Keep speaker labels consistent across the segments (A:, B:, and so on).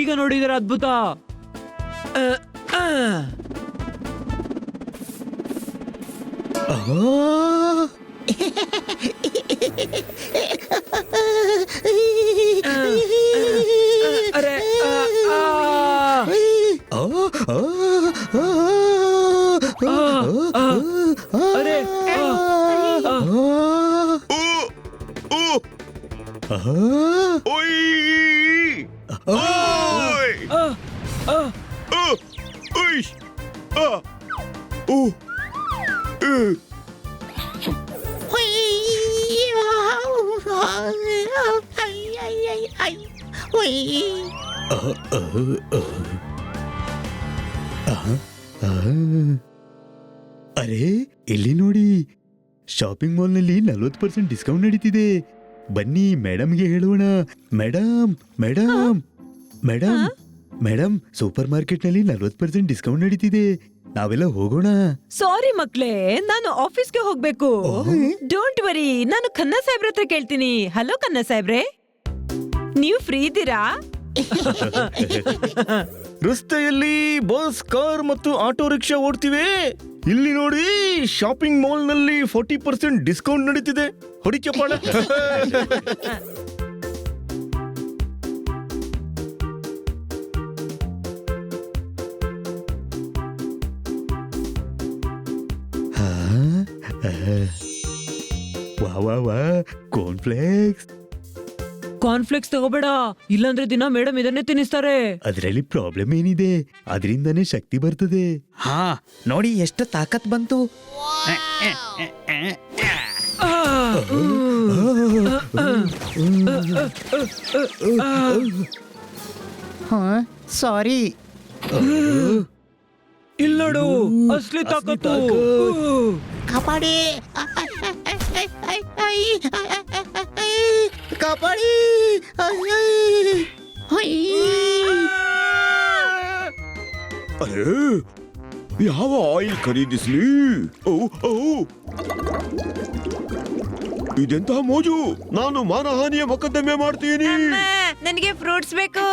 A: ಈಗ ನೋಡಿದ್ರೆ ಅದ್ಭುತ. ಅರೆ ಅರೆ
B: ಅರೆ ಇಲ್ಲಿ ನೋಡಿ, ಶಾಪಿಂಗ್ ಮಾಲ್ನಲ್ಲಿ 40% ಡಿಸ್ಕೌಂಟ್ ನಡೀತಿದೆ. ಬನ್ನಿ ಮೇಡಮ್ಗೆ ಹೇಳೋಣ. Madam madam madam madam, super ಮಾರ್ಕೆಟ್ನಲ್ಲಿ 40% ಡಿಸ್ಕೌಂಟ್ ನಡೀತಿದೆ, ನಾವೆಲ್ಲ ಹೋಗೋಣ.
C: ಸಾರಿ ಮಕ್ಳೇ, ನಾನು ಆಫೀಸ್ಗೆ ಹೋಗ್ಬೇಕು. ಡೋಂಟ್ ವರಿ, ನಾನು ಖನ್ನಾ ಸಾಹೇಬ್ರ ಹತ್ರ ಕೇಳ್ತೀನಿ. ಹಲೋ ಖನ್ನಾ ಸಾಹೇಬ್ರೆ, ನೀವು ಫ್ರೀ ಇದ್ದೀರಾ?
D: ರಸ್ತೆಯಲ್ಲಿ ಬಸ್, ಕಾರ್ ಮತ್ತು ಆಟೋ ರಿಕ್ಷಾ ಓಡ್ತಿವೆ. ಇಲ್ಲಿ ನೋಡಿ, ಶಾಪಿಂಗ್ ಮಾಲ್ ನಲ್ಲಿ 40% ಡಿಸ್ಕೌಂಟ್ ನಡೀತಿದೆ. ಹೊಡಿ ಚಪ್ಪಾಳ.
B: ವಾ ವಾ ವಾ, ಕಾರ್ನ್ಫ್ಲೇಕ್ಸ್.
A: ಕಾನ್ಫ್ಲೆಕ್ಸ್ ತಗೋಬೇಡ, ಇಲ್ಲಾಂದ್ರೆ ದಿನ ಮೇಡಮ್ ಇದನ್ನೇ ತಿನ್ನಿಸ್ತಾರೆ.
B: ಅದರಲ್ಲಿ ಪ್ರಾಬ್ಲಮ್ ಏನಿದೆ? ಅದರಿಂದನೇ ಶಕ್ತಿ ಬರ್ತದೆ.
E: ಹಾ ನೋಡಿ, ಎಷ್ಟು ತಾಕತ್ ಬಂತು.
F: ಸಾರಿ.
A: ಇಲ್ಲೋಡು, ಅಸ್ಲಿ ತಾಕತ್ತು.
F: ಕಾಪಾಡಿ, ಕಾಪಾಡಿ.
D: ಅರೆ, ಯಾವ ಆಯಿಲ್ ಖರೀದಿಸ್ಲಿ? ಇದೆಂತಹ ಮೋಜು! ನಾನು ಮಾನಹಾನಿಯ ಮೊಕದ್ದಮೆ ಮಾಡ್ತೀನಿ.
C: ನನಗೆ ಫ್ರೂಟ್ಸ್ ಬೇಕು.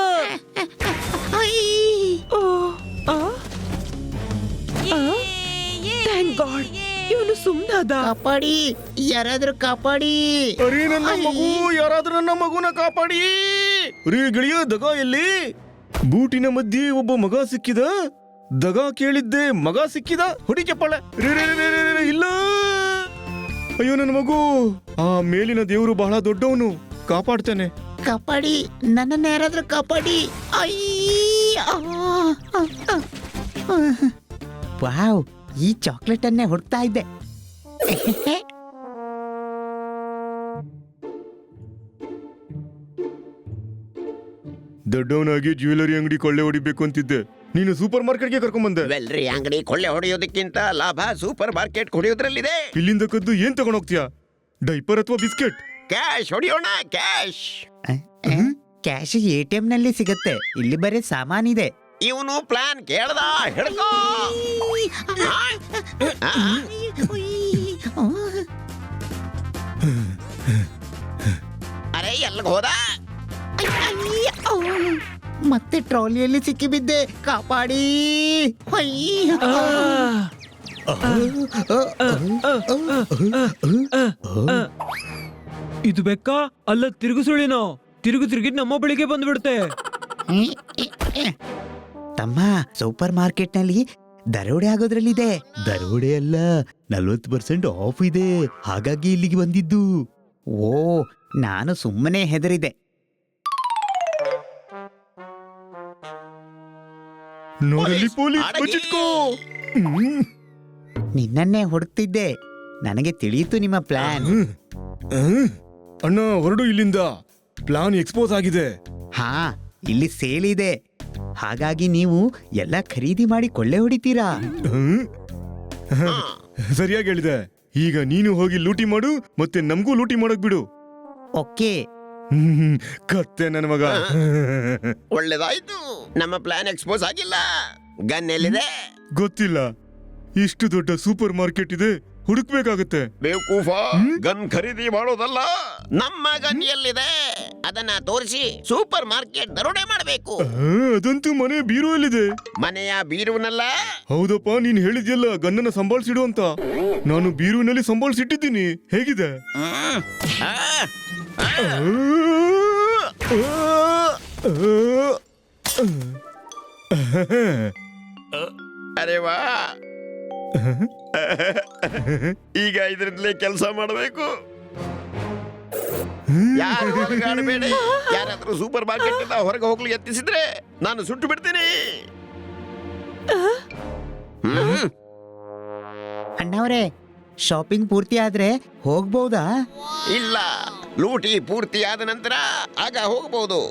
A: ಥ್ಯಾಂಕ್ ಗಾಡ್, ಇವನು ಸುಮ್ಮನಾದ.
F: ಕಾಪಾಡಿ, ಯಾರಾದ್ರೂ ಕಾಪಾಡಿ.
D: ಅರೆ ನನ್ನ ಮಗು, ಯಾರಾದ್ರೂ ನನ್ನ ಮಗುನ ಕಾಪಾಡಿ. ರೀ ಗೆಳೆಯ, ದಗ ಎಲ್ಲಿ? ಬೂಟಿನ ಮಧ್ಯೆ ಒಬ್ಬ ಮಗ ಸಿಕ್ಕಿದ. ದಗ ಕೇಳಿದ್ದೆ, ಮಗ ಸಿಕ್ಕಿದ. ಹೊಡಿ ಚಪ್ಪಾಳೆ. ಇಲ್ಲ, ಅಯ್ಯೋ ನನ್ನ ಮಗು. ಆ ಮೇಲಿನ ದೇವರು ಬಹಳ ದೊಡ್ಡವನು, ಕಾಪಾಡ್ತಾನೆ.
F: ಕಾಪಾಡಿ, ನನ್ನನ್ನು ಯಾರಾದ್ರೂ ಕಾಪಾಡಿ. ವಾವ್, ಈ ಚಾಕ್ಲೇಟ್ ಅನ್ನೇ ಹುಡುಕ್ತಾ ಇದ್ದೆ.
D: ದೊಡ್ಡವನಾಗಿ ಜ್ಯುವೆಲರಿ ಅಂಗಡಿ ಕೊಳ್ಳೆ ಹೊಡಿಬೇಕು ಅಂತಿದ್ದೆ, ನೀನು ಸೂಪರ್ ಮಾರ್ಕೆಟ್ಗೆ ಕರ್ಕೊಂಡ್ ಬಂದೆ.
G: ಜ್ಯುವೆಲ್ರಿ ಅಂಗಡಿ ಕೊಳ್ಳೆ ಹೊಡೆಯೋದಕ್ಕಿಂತ ಲಾಭ ಸೂಪರ್ ಮಾರ್ಕೆಟ್ ಹೊಡೆಯೋದ್ರಲ್ಲಿದೆ.
D: ಇಲ್ಲಿಂದ ಕದ್ದು ಏನ್ ತಗೊಂಡ್ ಹೋಗ್ತೀಯಾ? ಡೈಪರ್ ಅಥವಾ ಬಿಸ್ಕೆಟ್?
G: ಕ್ಯಾಶ್ ಹೊಡೆಯೋಣ, ಕ್ಯಾಶ್.
F: ಕ್ಯಾಶ್ ATM ನಲ್ಲಿ ಸಿಗತ್ತೆ, ಇಲ್ಲಿ ಬರೀ ಸಾಮಾನಿದೆ.
G: ಇವನು ಪ್ಲಾನ್ ಕೇಳ್ದ, ಹಿಡ್ಕೋ. ಅರೆ, ಎಲ್ಲಿಗೆ ಹೋದ?
F: ಮತ್ತೆ ಟ್ರಾಲಿಯಲ್ಲಿ ಸಿಕ್ಕಿಬಿದ್ದೆ, ಕಾಪಾಡಿ.
A: ಇದು ಬೇಕಾ? ಅಲ್ಲ, ತಿರುಗಿಸುಳಿನೋ. ತಿರುಗಿದ್ ನಮ್ಮ ಬಳಿಗೆ ಬಂದ್ಬಿಡುತ್ತೆ.
F: ತಮ್ಮ, ಸೂಪರ್ ಮಾರ್ಕೆಟ್ ನಲ್ಲಿ ದರೋಡೆ ಆಗೋದ್ರಲ್ಲಿದೆ.
B: ದರೋಡೆ ಅಲ್ಲ, 40% ಆಫ್ ಇದೆ, ಹಾಗಾಗಿ ಇಲ್ಲಿಗೆ ಬಂದಿದ್ದು.
F: ಓ, ನಾನು ಸುಮ್ಮನೆ ಹೆದರಿದೆ.
D: ನೋಡಲ್ಲಿ ಪೊಲೀಸ್,
G: ಅಡಗಿ.
D: ಬಚ್ಚಿಟ್ಕೋ.
F: ನಿನ್ನನ್ನೇ ಹುಡುಕ್ತಿದ್ದೆ, ನನಗೆ ತಿಳಿಯಿತು ನಿಮ್ಮ ಪ್ಲಾನ್.
D: ಅಣ್ಣ, ಹೊರಡು ಇಲ್ಲಿಂದ. ಪ್ಲಾನ್ ಎಕ್ಸ್ಪೋಸ್ ಆಗಿದೆ.
F: ಹಾ, ಇಲ್ಲಿ ಸೇಲ್ ಇದೆ, ಹಾಗಾಗಿ ನೀವು ಎಲ್ಲ ಖರೀದಿ ಮಾಡಿ ಕೊಳ್ಳೆ ಹೊಡಿತೀರಾ.
D: ಸರಿಯಾಗಿ ಹೇಳಿದೆ. ಈಗ ನೀನು ಹೋಗಿ ಲೂಟಿ ಮಾಡು, ಮತ್ತೆ ನಮಗೂ ಲೂಟಿ ಮಾಡಕ್ ಬಿಡು.
F: ಓಕೆ.
D: ಕತ್ತೆ ನನ್ನ ಮಗ.
G: ಒಳ್ಳೇದಾಯ್ತು, ನಮ್ಮ ಪ್ಲಾನ್ ಎಕ್ಸ್ಪೋಸ್ ಆಗಿಲ್ಲ. ಗನ್ ಎಲ್ಲಿದೆ?
D: ಗೊತ್ತಿಲ್ಲ. ಇಷ್ಟು ದೊಡ್ಡ ಸೂಪರ್ ಮಾರ್ಕೆಟ್ ಇದೆ, ಹುಡುಕ್ಬೇಕಾಗತ್ತೆ.
G: ಬೇವಕೂಫ, ಗನ್ ಖರೀದಿ ಮಾಡೋದಲ್ಲ. ನಮ್ಮ ಗನ್ ಎಲ್ಲಿದೆ ಅದನ್ನ ತೋರಿಸಿ ಸೂಪರ್ ಮಾರ್ಕೆಟ್ ದರೋಡೆ ಮಾಡಬೇಕು.
D: ಅದಂತೂ ಮನೆ ಬೀರುವಲ್ಲಿದೆ.
G: ಮನೆಯ ಬೀರುವನಲ್ಲ.
D: ಹೌದಪ್ಪ, ನೀನ್ ಹೇಳಿದ್ಯಲ್ಲ ಗನ್ನನ್ನ ಸಂಭಾಳಿಸಿಡು ಅಂತ. ನಾನು ಬೀರುವಿನಲ್ಲಿ ಸಂಭಾಳಿಸಿಟ್ಟಿದ್ದೀನಿ. ಹೇಗಿದೆ?
G: ಅರೆ ವಾ, ಈಗ ಇದರಿಂದಲೇ ಕೆಲಸ ಮಾಡಬೇಕು. ಯಾರು ಹೊರಗಾಡಬೇಡಿ. ಯಾರಾದ್ರೂ ಸೂಪರ್ ಮಾರ್ಕೆಟ್ ಇಂದ ಹೊರಗೆ ಹೋಗ್ಲಿಕ್ಕೆ ಯತ್ನಿಸಿದ್ರೆ ನಾನು ಸುಟ್ಟು ಬಿಡ್ತೀನಿ.
F: ಅಣ್ಣವ್ರೆ, ಶಾಪಿಂಗ್ ಪೂರ್ತಿ ಆದ್ರೆ ಹೋಗ್ಬೋದಾ?
G: ಇಲ್ಲ, ಲೂಟಿ ಪೂರ್ತಿ ಆದ ನಂತರ ಆಗ ಹೋಗಬಹುದು.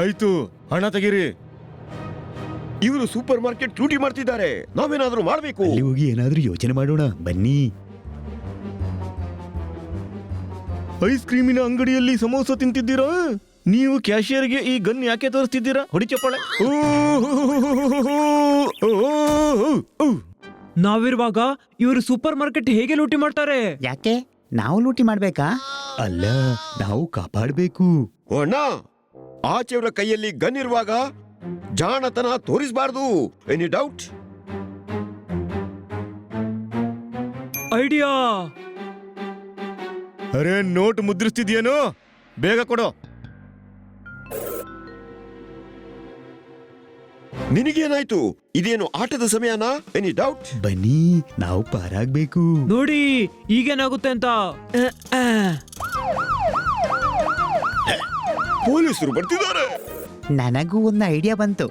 D: ಆಯ್ತು, ಹಣ ತೆಗೀರಿ.
G: ಇವರು ಸೂಪರ್ ಮಾರ್ಕೆಟ್ ಲೂಟಿ ಮಾಡ್ತಿದ್ದಾರೆ. ನಾವೇನಾದ್ರೂ ಮಾಡಬೇಕು.
B: ಅಲ್ಲಿ ಹೋಗಿ ಏನಾದ್ರೂ ಯೋಚನೆ ಮಾಡೋಣ ಬನ್ನಿ.
D: ಐಸ್ ಕ್ರೀಮಿನ ಅಂಗಡಿಯಲ್ಲಿ ಸಮೋಸ ತಿಂತಿದ್ದೀರಾ? ನೀವು ಕ್ಯಾಶಿಯರ್ಗೆ ಈ ಗನ್ ಯಾಕೆ ತೋರಿಸ್ತಿದ್ದೀರಾ? ಹೊಡಿ ಚಪ್ಪಾಳೆ.
A: ನಾವಿರುವಾಗ ಇವರು ಸೂಪರ್ ಮಾರ್ಕೆಟ್ ಹೇಗೆ ಲೂಟಿ ಮಾಡ್ತಾರೆ?
F: ಯಾಕೆ ನಾವು ಲೂಟಿ ಮಾಡ್ಬೇಕಾ?
B: ಅಲ್ಲ, ನಾವು ಕಾಪಾಡ್ಬೇಕು.
G: ಅಣ್ಣ, ಆಚೆಯವರ ಕೈಯಲ್ಲಿ ಗನ್ ಇರುವಾಗ ಜಾಣತನ ತೋರಿಸಬಾರ್ದು. Any doubt?
A: ಐಡಿಯಾ.
D: ಅರೆ, ನೋಟ್ ಮುದ್ರಿಸ್ತಿದ್ಯೇನು? ಬೇಗ ಕೊಡು.
G: ನಿನಗೇನಾಯ್ತು? ಇದೇನು ಆಟದ ಸಮಯನಾ? Any doubt?
B: ಬನ್ನಿ, ನಾವು ಪಾರಾಗ್ಬೇಕು.
A: ನೋಡಿ ಈಗೇನಾಗುತ್ತೆ ಅಂತ.
G: ಪೊಲೀಸರು ಬರ್ತಿದ್ದಾರೆ.
F: ನನಗೂ ಒಂದು ಐಡಿಯಾ ಬಂತು.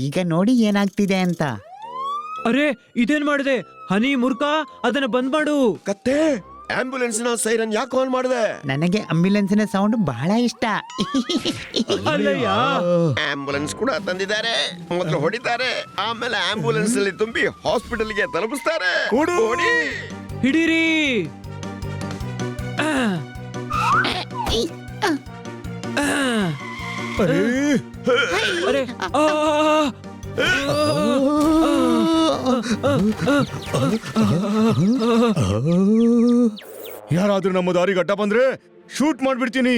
F: ಈಗ ನೋಡಿ ಏನಾಗ್ತಿದೆ ಅಂತ.
A: ಅರೆ, ಇದೇನ್ ಮಾಡಿದೆ? ಹನಿ ಮೂರ್ಖ, ಅದನ್ನ ಬಂದ್ ಮಾಡು.
G: ಕತ್ತೆ, ಆಂಬ್ಯುಲೆನ್ಸ್ ನ ಸೈರನ್ ಯಾಕೆ ಆನ್ ಮಾಡಿದೆ?
F: ನನಗೆ ಆಂಬ್ಯುಲೆನ್ಸಿನ ಸೌಂಡ್ ಬಹಳ ಇಷ್ಟ.
A: ಅಲ್ಲಯ್ಯ,
G: ಆಂಬ್ಯುಲೆನ್ಸ್ ಕೂಡ ತಂದಿದ್ದಾರೆ. ಮೊದಲು ಹೊಡಿತಾರೆ, ಆಮೇಲೆ ಆಂಬ್ಯುಲೆನ್ಸ್ ಅಲ್ಲಿ ತುಂಬಿ ಹಾಸ್ಪಿಟಲ್ಗೆ ತಲುಪಿಸ್ತಾರೆ. ಓಡಿ.
A: ಹಿಡೀರಿ. ಅರೆ,
D: ಯಾರಾದ್ರೂ ನಮ್ಮ ದಾರಿಗೆ ಅಡ್ಡ ಬಂದ್ರೆ ಶೂಟ್ ಮಾಡ್ಬಿಡ್ತೀನಿ.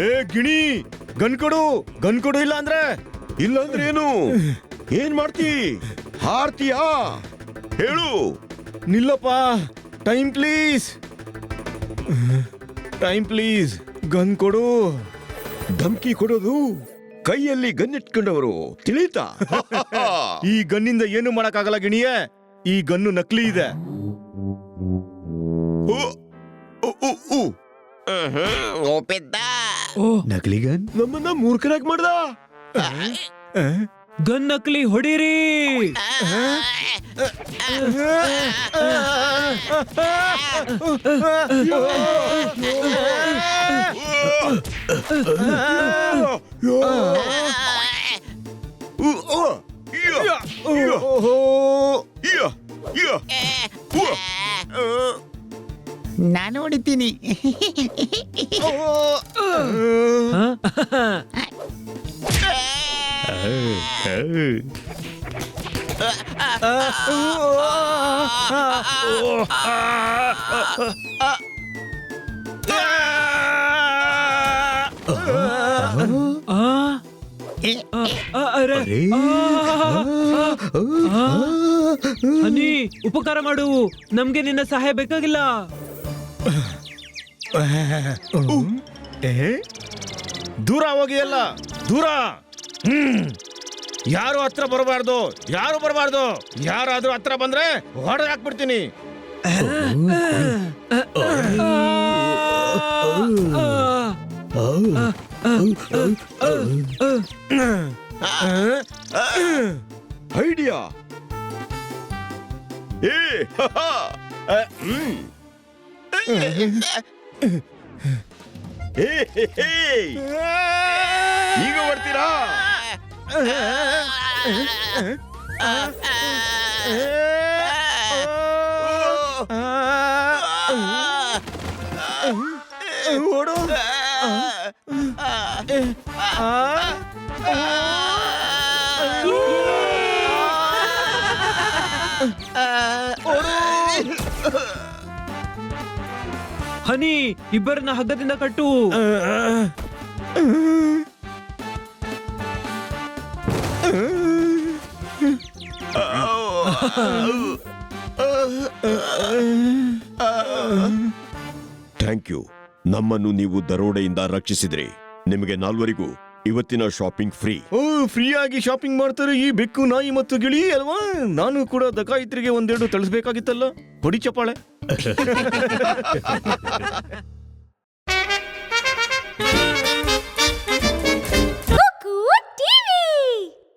D: ಏ ಗಿಣಿ, ಗನ್ ಕೊಡು. ಗನ್ ಕೊಡು, ಇಲ್ಲ ಅಂದ್ರೆ
G: ಏನು? ಏನ್ ಮಾಡ್ತಿ? ಹಾರ್ತೀಯಾ? ಹೇಳು.
D: ನಿಲ್ಲಪ್ಪ. Time please, time please. Gun ಕೊಡು.
G: ಧಮ್ಕಿ ಕೊಡೋದು ಕೈಯಲ್ಲಿ ಗನ್ ಇಟ್ಕೊಂಡವರು, ತಿಳಿತಾ?
D: ಈ ಗನ್ನಿಂದ ಏನು ಮಾಡಕ್ಕಾಗಲ್ಲ ಗಿಣಿಯೇ. ಈ ಗನ್ನು ನಕಲಿ ಇದೆ.
G: ಒಪ್ಪಿದ್ದ.
B: ನಕಲಿ ಗನ್?
G: ನಮ್ಮನ್ನ ಮೂರ್ಖನಾಗಿ ಮಾಡ್ದ.
A: ಗನ್ ನಕಲಿ, ಹೊಡೀರಿ.
F: ನಾನು ಹೊಡಿತೀನಿ.
A: ಅರೆ,
B: ಅರೆ,
A: ಹನಿ, ಉಪಕಾರ ಮಾಡು. ನಮ್ಗೆ ನಿನ್ನ ಸಹಾಯ ಬೇಕಾಗಿಲ್ಲ.
D: ದೂರ ಹೋಗಿ, ಎಲ್ಲ ದೂರ. ಯಾರು ಹತ್ರ ಬರಬಾರ್ದು, ಯಾರು ಬರಬಾರ್ದು. ಯಾರಾದ್ರೂ ಹತ್ರ ಬಂದ್ರೆ ಹೊಡೆದು ಹಾಕ್ಬಿಡ್ತೀನಿ.
G: ಐಡಿಯಾ. ಈಗ ಬರ್ತೀರಾ?
D: ಓಡು.
A: ಹನಿ ಇಬ್ಬರನ್ನ ಹಗ್ಗದಿಂದ ಕಟ್ಟು.
G: Thank you. ನಮ್ಮನ್ನು ನೀವು ದರೋಡೆಯಿಂದ ರಕ್ಷಿಸಿದ್ರಿ. ನಿಮಗೆ ನಾಲ್ವರಿಗೂ ಇವತ್ತಿನ ಶಾಪಿಂಗ್ ಫ್ರೀ.
D: ಓ, ಫ್ರೀ ಆಗಿ ಶಾಪಿಂಗ್ ಮಾಡ್ತಾರೆ ಈ ಬೆಕ್ಕು, ನಾಯಿ ಮತ್ತು ಗಿಳಿ ಅಲ್ವಾ? ನಾನು ಕೂಡ ಡಕಾಯಿತರಿಗೆ ಒಂದೆರಡು ತಿಳಿಸ್ಬೇಕಾಗಿತ್ತಲ್ಲ. ಹೊಡಿ ಚಪ್ಪಾಳೆ.